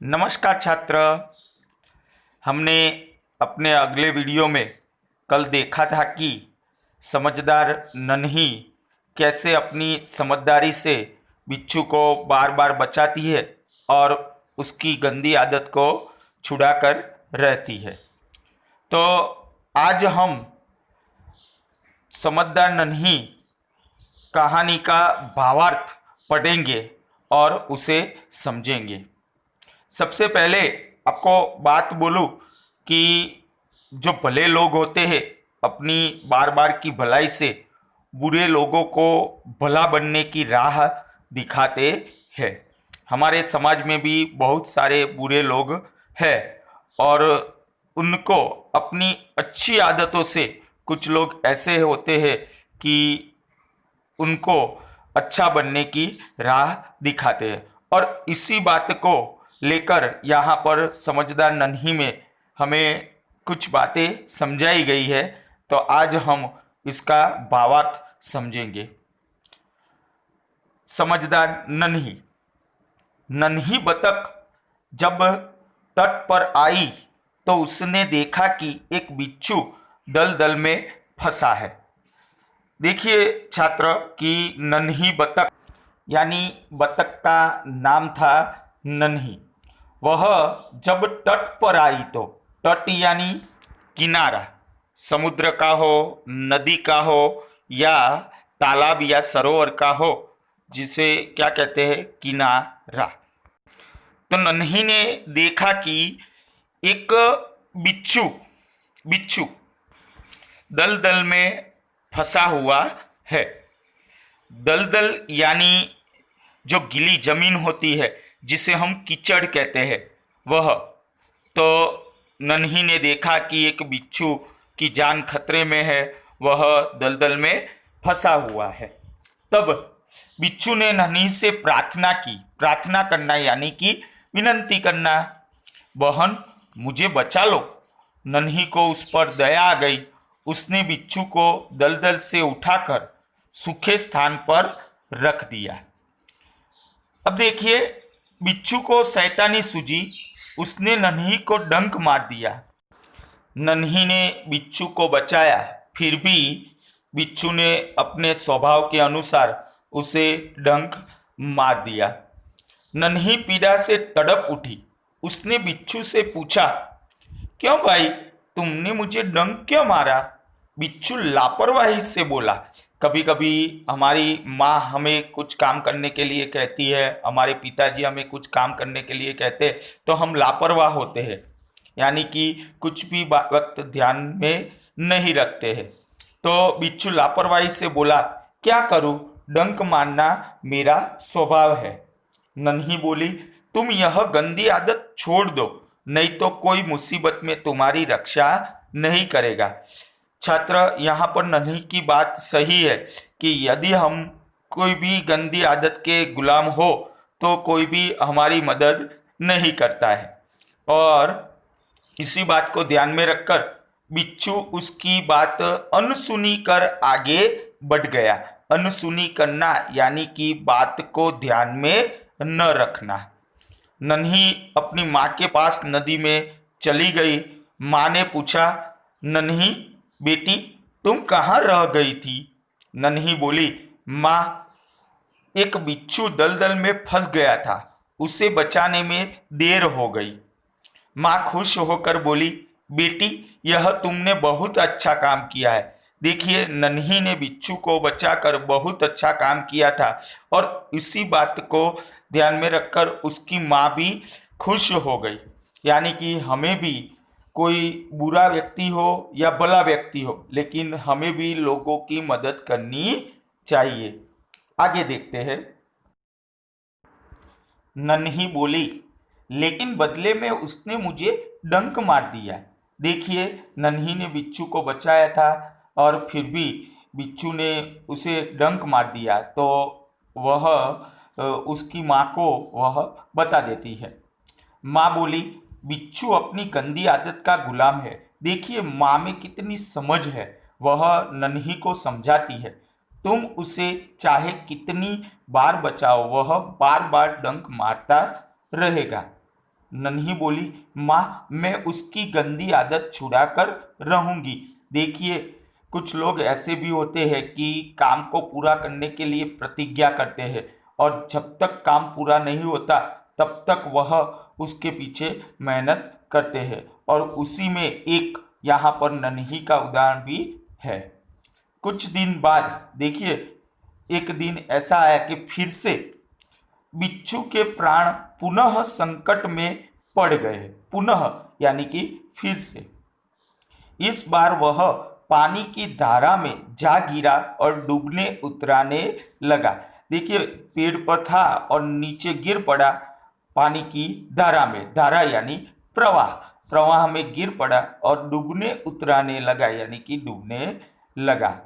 नमस्कार छात्र। हमने अपने अगले वीडियो में कल देखा था कि समझदार नन्ही कैसे अपनी समझदारी से बिच्छू को बार बार बचाती है और उसकी गंदी आदत को छुड़ाकर रहती है। तो आज हम समझदार नन्ही कहानी का भावार्थ पढ़ेंगे और उसे समझेंगे। सबसे पहले आपको बात बोलूं कि जो भले लोग होते हैं अपनी बार बार की भलाई से बुरे लोगों को भला बनने की राह दिखाते हैं। हमारे समाज में भी बहुत सारे बुरे लोग हैं और उनको अपनी अच्छी आदतों से कुछ लोग ऐसे होते हैं कि उनको अच्छा बनने की राह दिखाते हैं। और इसी बात को लेकर यहाँ पर समझदार नन्ही में हमें कुछ बातें समझाई गई है। तो आज हम इसका भावार्थ समझेंगे। समझदार नन्ही। नन्ही बतख जब तट पर आई तो उसने देखा कि एक बिच्छू दलदल में फंसा है। देखिए छात्र कि नन्ही बतख यानी बतख का नाम था नन्ही। वह जब तट पर आई तो तट यानी किनारा, समुद्र का हो, नदी का हो या तालाब या सरोवर का हो, जिसे क्या कहते हैं, किनारा। तो नन्ही ने देखा कि एक बिच्छू बिच्छू दलदल में फंसा हुआ है। दलदल यानी जो गीली जमीन होती है जिसे हम कीचड़ कहते हैं वह। तो नन्ही ने देखा कि एक बिच्छू की जान खतरे में है, वह दलदल में फंसा हुआ है। तब बिच्छू ने नन्ही से प्रार्थना की। प्रार्थना करना यानी कि विनती करना, बहन मुझे बचा लो। नन्ही को उस पर दया आ गई। उसने बिच्छू को दलदल से उठाकर सूखे स्थान पर रख दिया। अब देखिए बिच्छू को शैतानी सूझी। उसने नन्ही को डंक मार दिया। नन्ही ने बिच्छू को बचाया, फिर भी बिच्छू ने अपने स्वभाव के अनुसार उसे डंक मार दिया। नन्ही पीड़ा से तड़प उठी। उसने बिच्छू से पूछा, क्यों भाई, तुमने मुझे डंक क्यों मारा? बिच्छू लापरवाही से बोला, कभी कभी हमारी माँ हमें कुछ काम करने के लिए कहती है, हमारे पिताजी हमें कुछ काम करने के लिए कहते हैं तो हम लापरवाह होते हैं, यानी कि कुछ भी वक्त ध्यान में नहीं रखते हैं। तो बिच्छू लापरवाही से बोला, क्या करूं, डंक मारना मेरा स्वभाव है। नन्ही बोली, तुम यह गंदी आदत छोड़ दो, नहीं तो कोई मुसीबत में तुम्हारी रक्षा नहीं करेगा। छात्र, यहाँ पर नन्ही की बात सही है कि यदि हम कोई भी गंदी आदत के गुलाम हो तो कोई भी हमारी मदद नहीं करता है। और इसी बात को ध्यान में रखकर बिच्छू उसकी बात अनसुनी कर आगे बढ़ गया। अनसुनी करना यानी कि बात को ध्यान में न रखना। नन्ही अपनी माँ के पास नदी में चली गई। माँ ने पूछा, नन्ही बेटी तुम कहाँ रह गई थी? नन्ही बोली, माँ एक बिच्छू दलदल में फंस गया था, उसे बचाने में देर हो गई। माँ खुश होकर बोली, बेटी यह तुमने बहुत अच्छा काम किया है। देखिए नन्ही ने बिच्छू को बचाकर बहुत अच्छा काम किया था और इसी बात को ध्यान में रखकर उसकी माँ भी खुश हो गई। यानी कि हमें भी कोई बुरा व्यक्ति हो या भला व्यक्ति हो, लेकिन हमें भी लोगों की मदद करनी चाहिए। आगे देखते हैं। नन्ही बोली, लेकिन बदले में उसने मुझे डंक मार दिया। देखिए नन्ही ने बिच्छू को बचाया था और फिर भी बिच्छू ने उसे डंक मार दिया। तो वह उसकी माँ को वह बता देती है। माँ बोली, बिच्छू अपनी गंदी आदत का गुलाम है। देखिए माँ में कितनी समझ है, वह नन्ही को समझाती है। तुम उसे चाहे कितनी बार बचाओ, वह बार बार डंक मारता रहेगा। नन्ही बोली, माँ मैं उसकी गंदी आदत छुड़ा कर रहूंगी। देखिए, कुछ लोग ऐसे भी होते हैं कि काम को पूरा करने के लिए प्रतिज्ञा करते हैं और जब तक काम पूरा नहीं होता तब तक वह उसके पीछे मेहनत करते हैं, और उसी में एक यहाँ पर नन्ही का उदाहरण भी है। कुछ दिन बाद देखिए, एक दिन ऐसा आया कि फिर से बिच्छू के प्राण पुनः संकट में पड़ गए। पुनः यानी कि फिर से। इस बार वह पानी की धारा में जा गिरा और डूबने उतराने लगा। देखिए, पेड़ पर था और नीचे गिर पड़ा पानी की धारा में। धारा यानी प्रवाह, प्रवाह में गिर पड़ा और डूबने उतराने लगा यानी कि डूबने लगा।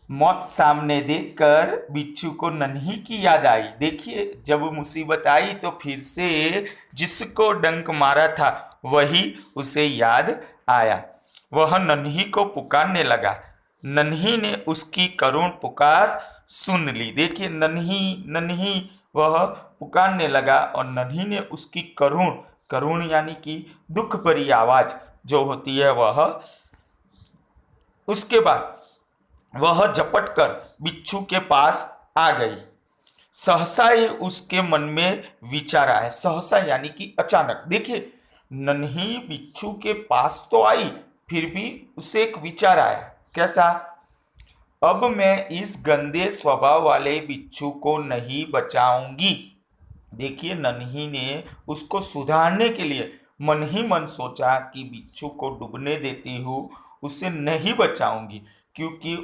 मौत सामने देखकर बिच्छू को नन्ही की याद आई। देखिए, जब मुसीबत आई तो फिर से जिसको डंक मारा था वही उसे याद आया। वह नन्ही को पुकारने लगा। नन्ही ने उसकी करुण पुकार सुन ली। देखिए, नन्ही नन्ही वह पुकारने लगा और नन्ही ने उसकी करुण, करुण यानी कि दुख भरी आवाज जो होती है वह, उसके बाद वह झपट कर बिच्छू के पास आ गई। सहसा ही उसके मन में विचार आया। सहसा यानी कि अचानक। देखिए, नन्ही बिच्छू के पास तो आई, फिर भी उसे एक विचार आया। कैसा? अब मैं इस गंदे स्वभाव वाले बिच्छू को नहीं बचाऊंगी। देखिए, नन्ही ने उसको सुधारने के लिए मन ही मन सोचा कि बिच्छू को डूबने देती हूँ, उसे नहीं बचाऊंगी, क्योंकि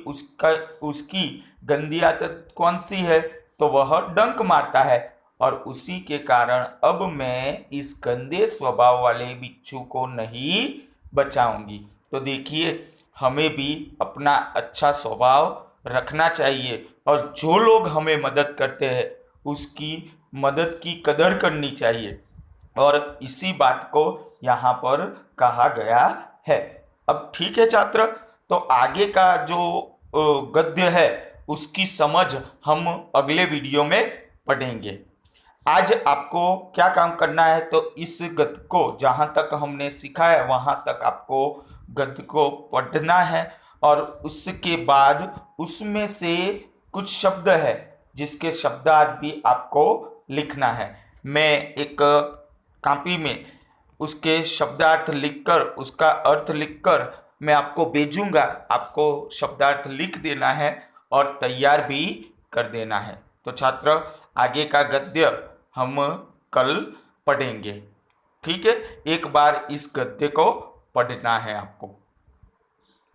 उसकी गंदी आदत कौन सी है? तो वह डंक मारता है, और उसी के कारण अब मैं इस गंदे स्वभाव वाले बिच्छू को नहीं बचाऊंगी। तो देखिए, हमें भी अपना अच्छा स्वभाव रखना चाहिए और जो लोग हमें मदद करते हैं उसकी मदद की कदर करनी चाहिए, और इसी बात को यहाँ पर कहा गया है। अब ठीक है छात्र, तो आगे का जो गद्य है उसकी समझ हम अगले वीडियो में पढ़ेंगे। आज आपको क्या काम करना है, तो इस गद्य को जहाँ तक हमने सीखा है वहाँ तक आपको गद्य को पढ़ना है, और उसके बाद उसमें से कुछ शब्द है जिसके शब्दार्थ भी आपको लिखना है। मैं एक कॉपी में उसके शब्दार्थ लिखकर, उसका अर्थ लिखकर मैं आपको भेजूंगा। आपको शब्दार्थ लिख देना है और तैयार भी कर देना है। तो छात्र, आगे का गद्य हम कल पढ़ेंगे। ठीक है, एक बार इस गद्य को पढ़ना है आपको।